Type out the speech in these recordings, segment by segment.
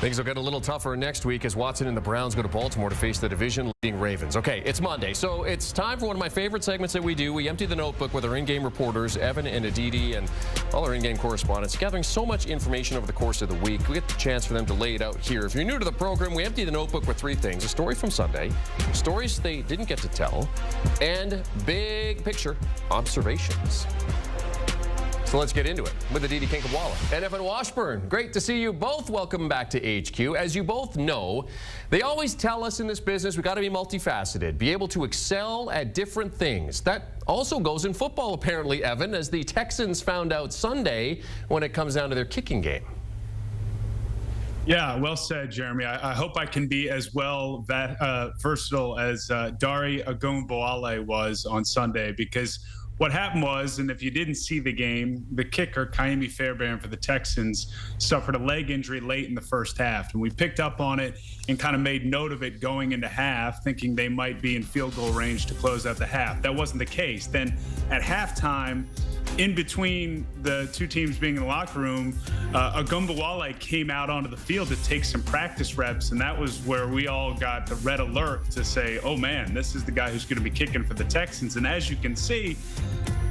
Things will get a little tougher next week as Watson and the Browns go to Baltimore to face the division-leading Ravens. Okay, it's Monday, so it's time for one of my favorite segments that we do. We empty the notebook with our in-game reporters, Evan and Aditi, and all our in-game correspondents, gathering so much information over the course of the week. We get the chance for them to lay it out here. If you're new to the program, we empty the notebook with three things: a story from Sunday, stories they didn't get to tell, and big picture observations. So let's get into it with Aditi, Kinkhabwala and Evan Washburn. Great to see you both. Welcome back to HQ. As you both know, they always tell us in this business we got to be multifaceted, be able to excel at different things. That also goes in football, apparently, Evan, as the Texans found out Sunday when it comes down to their kicking game. Yeah, well said, Jeremy. I hope I can be as well versatile as Dari Ogunbowale was on Sunday, because what happened was, and if you didn't see the game, the kicker, Ka'imi Fairbairn for the Texans, suffered a leg injury late in the first half. And we picked up on it and kind of made note of it going into half, thinking they might be in field goal range to close out the half. That wasn't the case. Then at halftime, in between the two teams being in the locker room, Ogunbowale came out onto the field to take some practice reps, and that was where we all got the red alert to say, oh man, this is the guy who's going to be kicking for the Texans. And as you can see,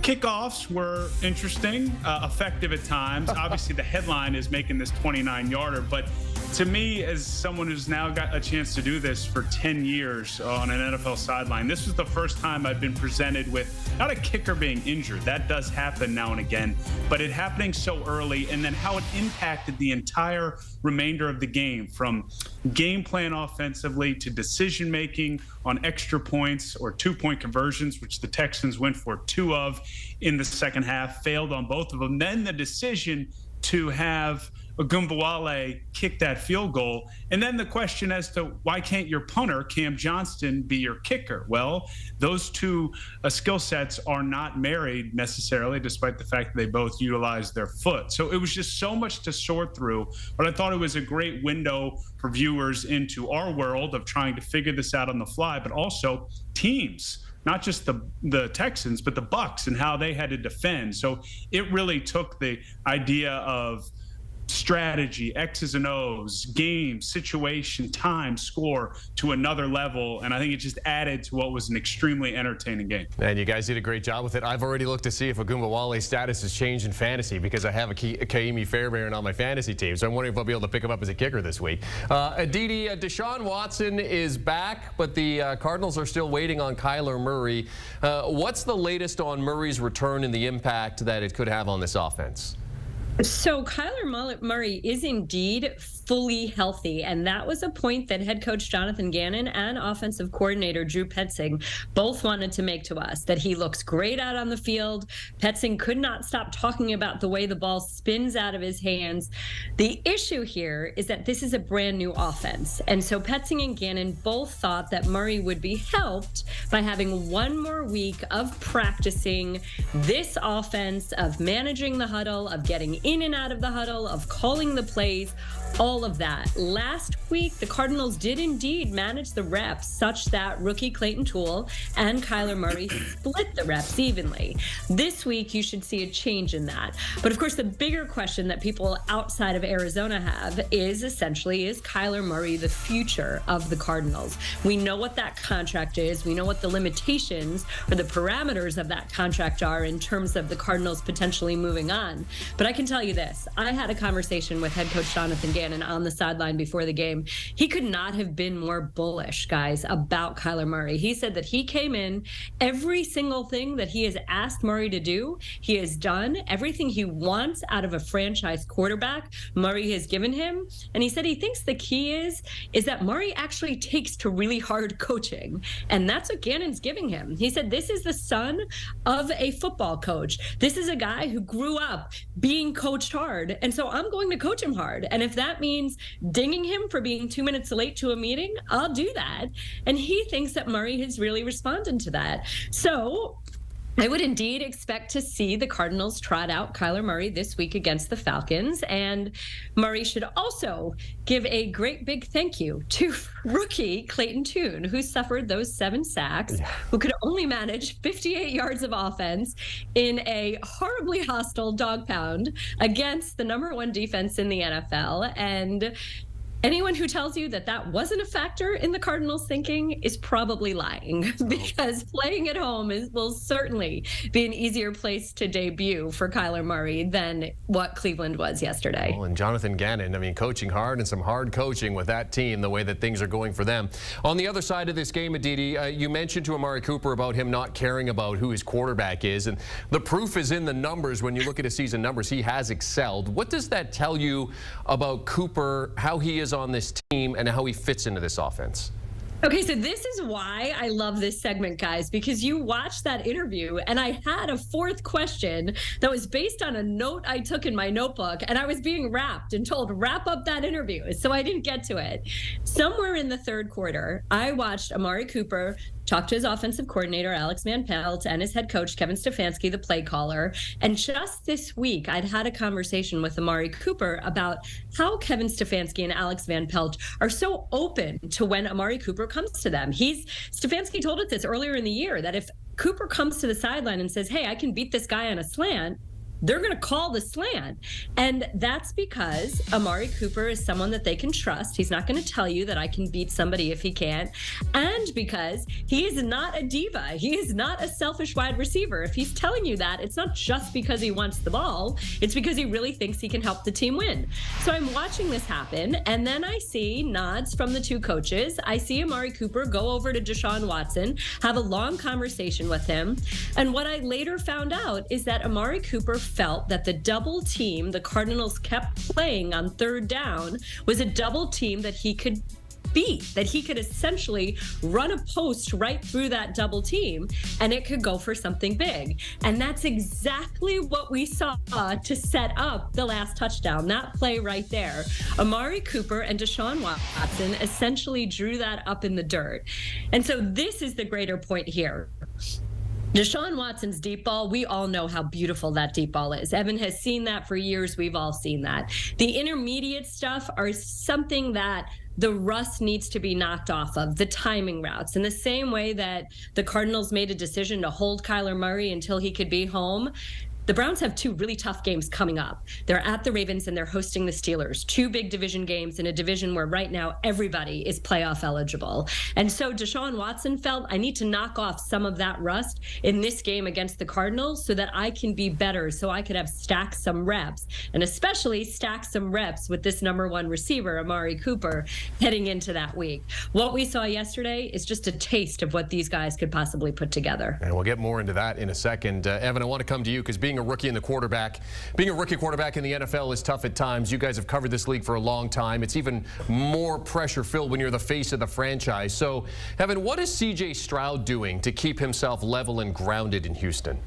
kickoffs were interesting, effective at times. Obviously, the headline is making this 29-yarder, but to me, as someone who's now got a chance to do this for 10 years on an NFL sideline, this was the first time I've been presented with not a kicker being injured. That does happen now and again, but it happening so early, and then how it impacted the entire remainder of the game, from game plan offensively to decision making on extra points or two-point conversions, which the Texans went for 2 of in the second half, failed on both of them. Then the decision to have Ogunbowale kick that field goal. And then the question as to why can't your punter, Cam Johnston, be your kicker? Well, those two skill sets are not married necessarily, despite the fact that they both utilize their foot. So it was just so much to sort through. But I thought it was a great window for viewers into our world of trying to figure this out on the fly, but also teams. Not just the Texans, but the Bucs and how they had to defend. So it really took the idea of strategy, X's and O's, game, situation, time, score to another level. And I think it just added to what was an extremely entertaining game. And you guys did a great job with it. I've already looked to see if Ogunbowale's status has changed in fantasy, because I have a Ka'imi Fairbairn on my fantasy team. So I'm wondering if I'll be able to pick him up as a kicker this week. Aditi, Deshaun Watson is back, but the Cardinals are still waiting on Kyler Murray. What's the latest on Murray's return and the impact that it could have on this offense? So Kyler Murray is indeed fully healthy, and that was a point that head coach Jonathan Gannon and offensive coordinator Drew Petzing both wanted to make to us, that he looks great out on the field. Petzing could not stop talking about the way the ball spins out of his hands. The issue here is that this is a brand new offense, and so Petzing and Gannon both thought that Murray would be helped by having one more week of practicing this offense, of managing the huddle, of getting in and out of the huddle, of calling the plays, all of that. Last week, the Cardinals did indeed manage the reps such that rookie Clayton Toole and Kyler Murray split the reps evenly. This week, you should see a change in that. But of course, the bigger question that people outside of Arizona have is essentially, is Kyler Murray the future of the Cardinals? We know what that contract is. We know what the limitations or the parameters of that contract are in terms of the Cardinals potentially moving on. But I can tell you this. I had a conversation with head coach Jonathan Gannon on the sideline before the game. He could not have been more bullish, guys, about Kyler Murray. He said that he came in, every single thing that he has asked Murray to do, he has done. Everything he wants out of a franchise quarterback, Murray has given him. And he said he thinks the key is that Murray actually takes to really hard coaching. And that's what Gannon's giving him. He said this is the son of a football coach. This is a guy who grew up being coached hard. And so I'm going to coach him hard. And if that means dinging him for being 2 minutes late to a meeting, I'll do that. And he thinks that Murray has really responded to that. So I would indeed expect to see the Cardinals trot out Kyler Murray this week against the Falcons. And Murray should also give a great big thank you to rookie Clayton Tune, who suffered those 7 sacks, who could only manage 58 yards of offense in a horribly hostile dog pound against the #1 defense in the NFL. And Anyone who tells you that that wasn't a factor in the Cardinals' thinking is probably lying, because playing at home will certainly be an easier place to debut for Kyler Murray than what Cleveland was yesterday. Well, and Jonathan Gannon, I mean, coaching hard and some hard coaching with that team, the way that things are going for them. On the other side of this game, Aditi, you mentioned to Amari Cooper about him not caring about who his quarterback is, and the proof is in the numbers. When you look at his season numbers, he has excelled. What does that tell you about Cooper, how he is on this team, and how he fits into this offense? Okay, so this is why I love this segment, guys, because you watched that interview and I had a fourth question that was based on a note I took in my notebook, and I was being wrapped and told, wrap up that interview. So I didn't get to it. Somewhere in the third quarter, I watched Amari Cooper talk to his offensive coordinator, Alex Van Pelt, and his head coach, Kevin Stefanski, the play caller. And just this week, I'd had a conversation with Amari Cooper about how Kevin Stefanski and Alex Van Pelt are so open to when Amari Cooper comes to them. Stefanski told us this earlier in the year, that if Cooper comes to the sideline and says, hey, I can beat this guy on a slant, they're going to call the slant. And that's because Amari Cooper is someone that they can trust. He's not going to tell you that I can beat somebody if he can't. And because he is not a diva. He is not a selfish wide receiver. If he's telling you that, it's not just because he wants the ball. It's because he really thinks he can help the team win. So I'm watching this happen, and then I see nods from the two coaches. I see Amari Cooper go over to Deshaun Watson, have a long conversation with him. And what I later found out is that Amari Cooper felt that the double team the Cardinals kept playing on third down was a double team that he could beat, that he could essentially run a post right through that double team and it could go for something big. And that's exactly what we saw to set up the last touchdown, that play right there. Amari Cooper and Deshaun Watson essentially drew that up in the dirt. And so this is the greater point here. Deshaun Watson's deep ball, we all know how beautiful that deep ball is. Evan has seen that for years. We've all seen that. The intermediate stuff are something that the rust needs to be knocked off of, the timing routes. In the same way that the Cardinals made a decision to hold Kyler Murray until he could be home, the Browns have two really tough games coming up. They're at the Ravens and they're hosting the Steelers. Two big division games in a division where right now everybody is playoff eligible. And so Deshaun Watson felt, I need to knock off some of that rust in this game against the Cardinals so that I can be better, so I could have stacked some reps, and especially stack some reps with this number one receiver, Amari Cooper, heading into that week. What we saw yesterday is just a taste of what these guys could possibly put together. And we'll get more into that in a second. Evan, I want to come to you because being a rookie quarterback in the NFL is tough at times. You guys have covered this league for a long time. It's even more pressure filled when you're the face of the franchise. So, Evan, what is CJ Stroud doing to keep himself level and grounded in Houston?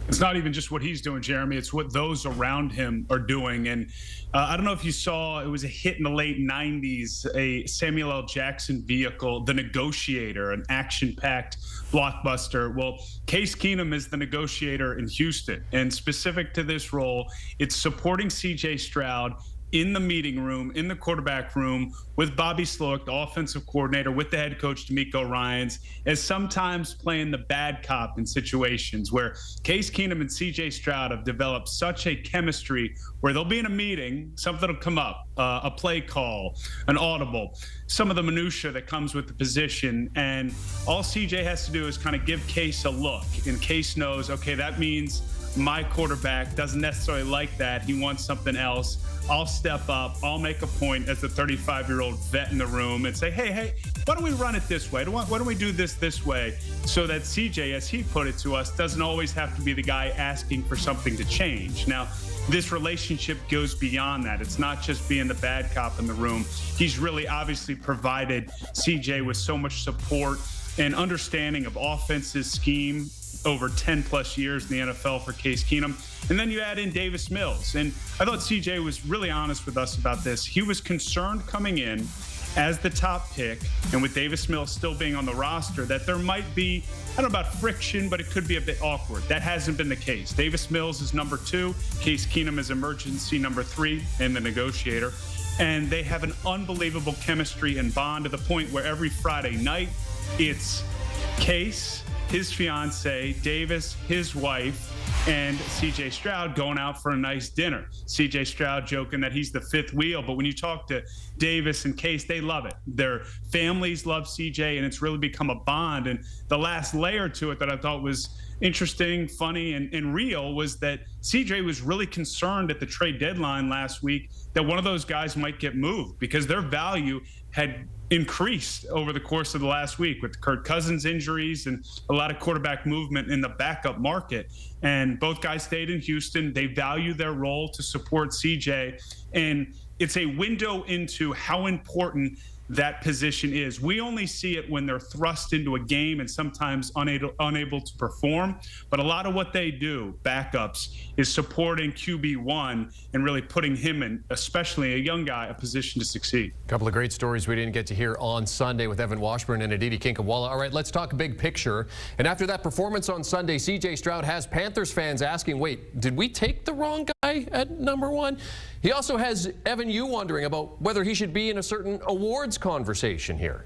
It's not even just what he's doing, Jeremy. It's what those around him are doing. And I don't know if you saw, it was a hit in the late 90s, a Samuel L. Jackson vehicle, The Negotiator, an action-packed blockbuster. Well, Case Keenum is the negotiator in Houston. And specific to this role, it's supporting C.J. Stroud in the meeting room, in the quarterback room, with Bobby Slowick, the offensive coordinator, with the head coach, D'Amico Ryans, as sometimes playing the bad cop in situations where Case Keenum and C.J. Stroud have developed such a chemistry where they'll be in a meeting, something will come up, a play call, an audible, some of the minutia that comes with the position, and all C.J. has to do is kind of give Case a look, and Case knows, okay, that means my quarterback doesn't necessarily like that. He wants something else. I'll step up. I'll make a point as the 35-year-old vet in the room and say, hey, why don't we run it this way? Why don't we do this way? So that CJ, as he put it to us, doesn't always have to be the guy asking for something to change. Now, this relationship goes beyond that. It's not just being the bad cop in the room. He's really obviously provided CJ with so much support and understanding of offense's scheme over 10 plus years in the NFL for Case Keenum. And then you add in Davis Mills. And I thought CJ was really honest with us about this. He was concerned coming in as the top pick, and with Davis Mills still being on the roster, that there might be, I don't know about friction, but it could be a bit awkward. That hasn't been the case. Davis Mills is number 2. Case Keenum is emergency number 3 in the negotiator. And they have an unbelievable chemistry and bond to the point where every Friday night, it's Case, his fiance, Davis, his wife, and CJ Stroud going out for a nice dinner. CJ Stroud joking that he's the fifth wheel, but when you talk to Davis and Case, they love it. Their families love CJ, and it's really become a bond. And the last layer to it that I thought was interesting, funny, and real was that CJ was really concerned at the trade deadline last week that one of those guys might get moved because their value had increased over the course of the last week with Kirk Cousins injuries and a lot of quarterback movement in the backup market. And both guys stayed in Houston. They value their role to support CJ. And it's a window into how important that position is. We only see it when they're thrust into a game and sometimes unable to perform. But a lot of what they do, backups, is supporting QB1 and really putting him in, especially a young guy, a position to succeed. A couple of great stories we didn't get to hear on Sunday with Evan Washburn and Aditi Kinkhabwala. All right, let's talk big picture. And after that performance on Sunday, CJ Stroud has Panthers fans asking, wait, did we take the wrong guy at number one? He also has Evan you wondering about whether he should be in a certain awards conversation here.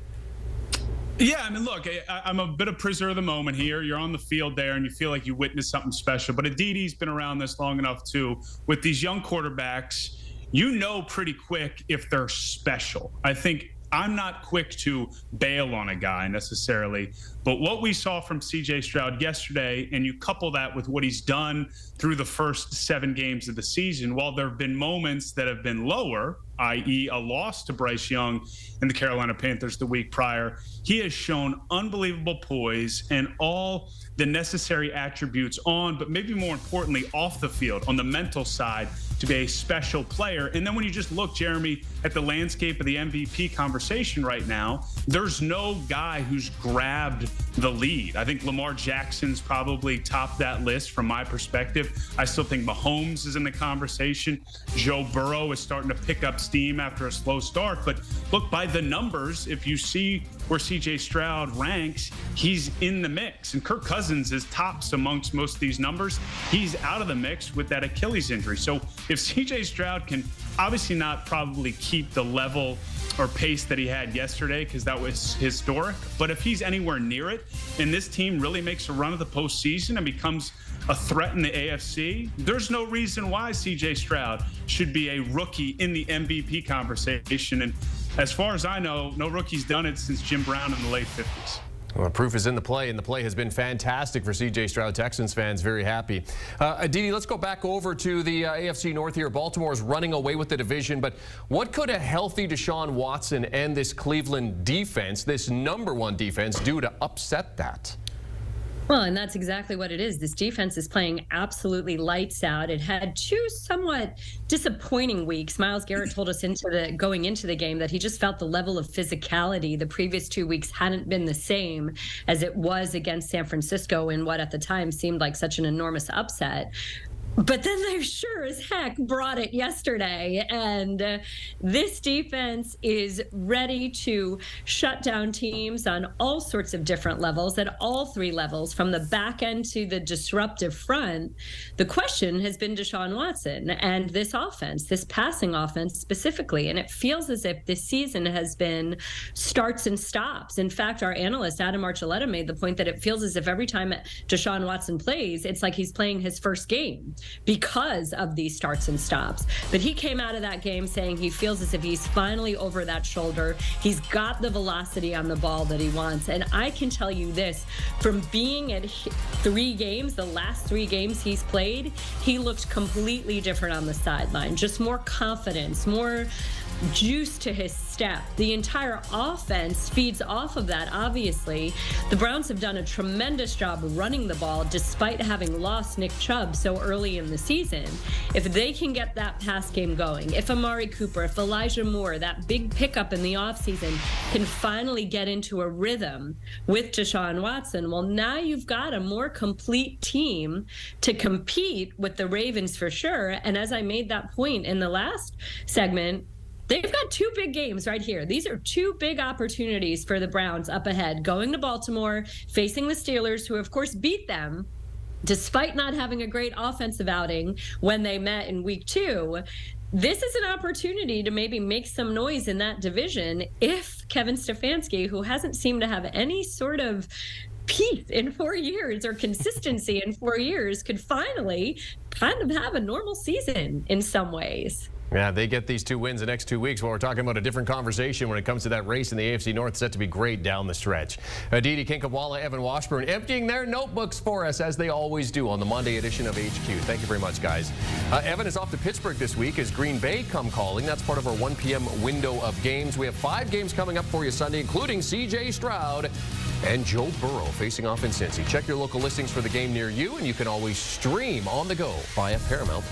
Yeah, I mean, look, I'm a bit of prisoner of the moment here. You're on the field there, and you feel like you witnessed something special. But Aditi's been around this long enough, too. With these young quarterbacks, you know pretty quick if they're special. I think I'm not quick to bail on a guy necessarily, but what we saw from CJ Stroud yesterday, and you couple that with what he's done through the first 7 games of the season, while there have been moments that have been lower, i.e. a loss to Bryce Young and the Carolina Panthers the week prior, he has shown unbelievable poise and all the necessary attributes on, but maybe more importantly, off the field, on the mental side, to be a special player. And then when you just look, Jeremy, at the landscape of the MVP conversation right now, there's no guy who's grabbed the lead. I think Lamar Jackson's probably topped that list from my perspective. I still think Mahomes is in the conversation. Joe Burrow is starting to pick up steam after a slow start. But look, by the numbers, if you see where CJ Stroud ranks, he's in the mix. And Kirk Cousins is tops amongst most of these numbers. He's out of the mix with that Achilles injury. So if CJ Stroud can obviously not probably keep the level or pace that he had yesterday, because that was historic, but if he's anywhere near it and this team really makes a run of the postseason and becomes a threat in the AFC, there's no reason why CJ Stroud should be a rookie in the MVP conversation. And as far as I know, no rookie's done it since Jim Brown in the late 50s. Well, proof is in the play, and the play has been fantastic for CJ Stroud. Texans fans very happy. Aditi, let's go back over to the AFC North here. Baltimore's running away with the division, but what could a healthy Deshaun Watson and this Cleveland defense, this #1 defense, do to upset that? Well, and that's exactly what it is. This defense is playing absolutely lights out. It had 2 somewhat disappointing weeks. Myles Garrett told us going into the game that he just felt the level of physicality the previous 2 weeks hadn't been the same as it was against San Francisco in what at the time seemed like such an enormous upset. But then they sure as heck brought it yesterday. And this defense is ready to shut down teams on all sorts of different levels, at all 3 levels, from the back end to the disruptive front. The question has been Deshaun Watson and this offense, this passing offense specifically. And it feels as if this season has been starts and stops. In fact, our analyst, Adam Archuleta, made the point that it feels as if every time Deshaun Watson plays, it's like he's playing his first game, because of these starts and stops. But he came out of that game saying he feels as if he's finally over that shoulder. He's got the velocity on the ball that he wants. And I can tell you this, from being at 3 games, the last 3 games he's played, he looked completely different on the sideline. Just more confidence, more juice to his step. The entire offense feeds off of that, obviously. The Browns have done a tremendous job running the ball despite having lost Nick Chubb so early in the season. If they can get that pass game going, if Amari Cooper, if Elijah Moore, that big pickup in the offseason, can finally get into a rhythm with Deshaun Watson, well, now you've got a more complete team to compete with the Ravens for sure. And as I made that point in the last segment, they've got 2 big games right here. These are 2 big opportunities for the Browns up ahead. Going to Baltimore, facing the Steelers, who of course beat them despite not having a great offensive outing when they met in week 2. This is an opportunity to maybe make some noise in that division if Kevin Stefanski, who hasn't seemed to have any sort of peace in 4 years or consistency in 4 years could finally kind of have a normal season in some ways. Yeah, they get these 2 wins the next 2 weeks. Well, we're talking about a different conversation when it comes to that race in the AFC North, set to be great down the stretch. Aditi, Kinkhabwala, Evan Washburn emptying their notebooks for us, as they always do on the Monday edition of HQ. Thank you very much, guys. Evan is off to Pittsburgh this week as Green Bay come calling. That's part of our 1 p.m. window of games. We have 5 games coming up for you Sunday, including C.J. Stroud and Joe Burrow facing off in Cincy. Check your local listings for the game near you, and you can always stream on the go via Paramount+.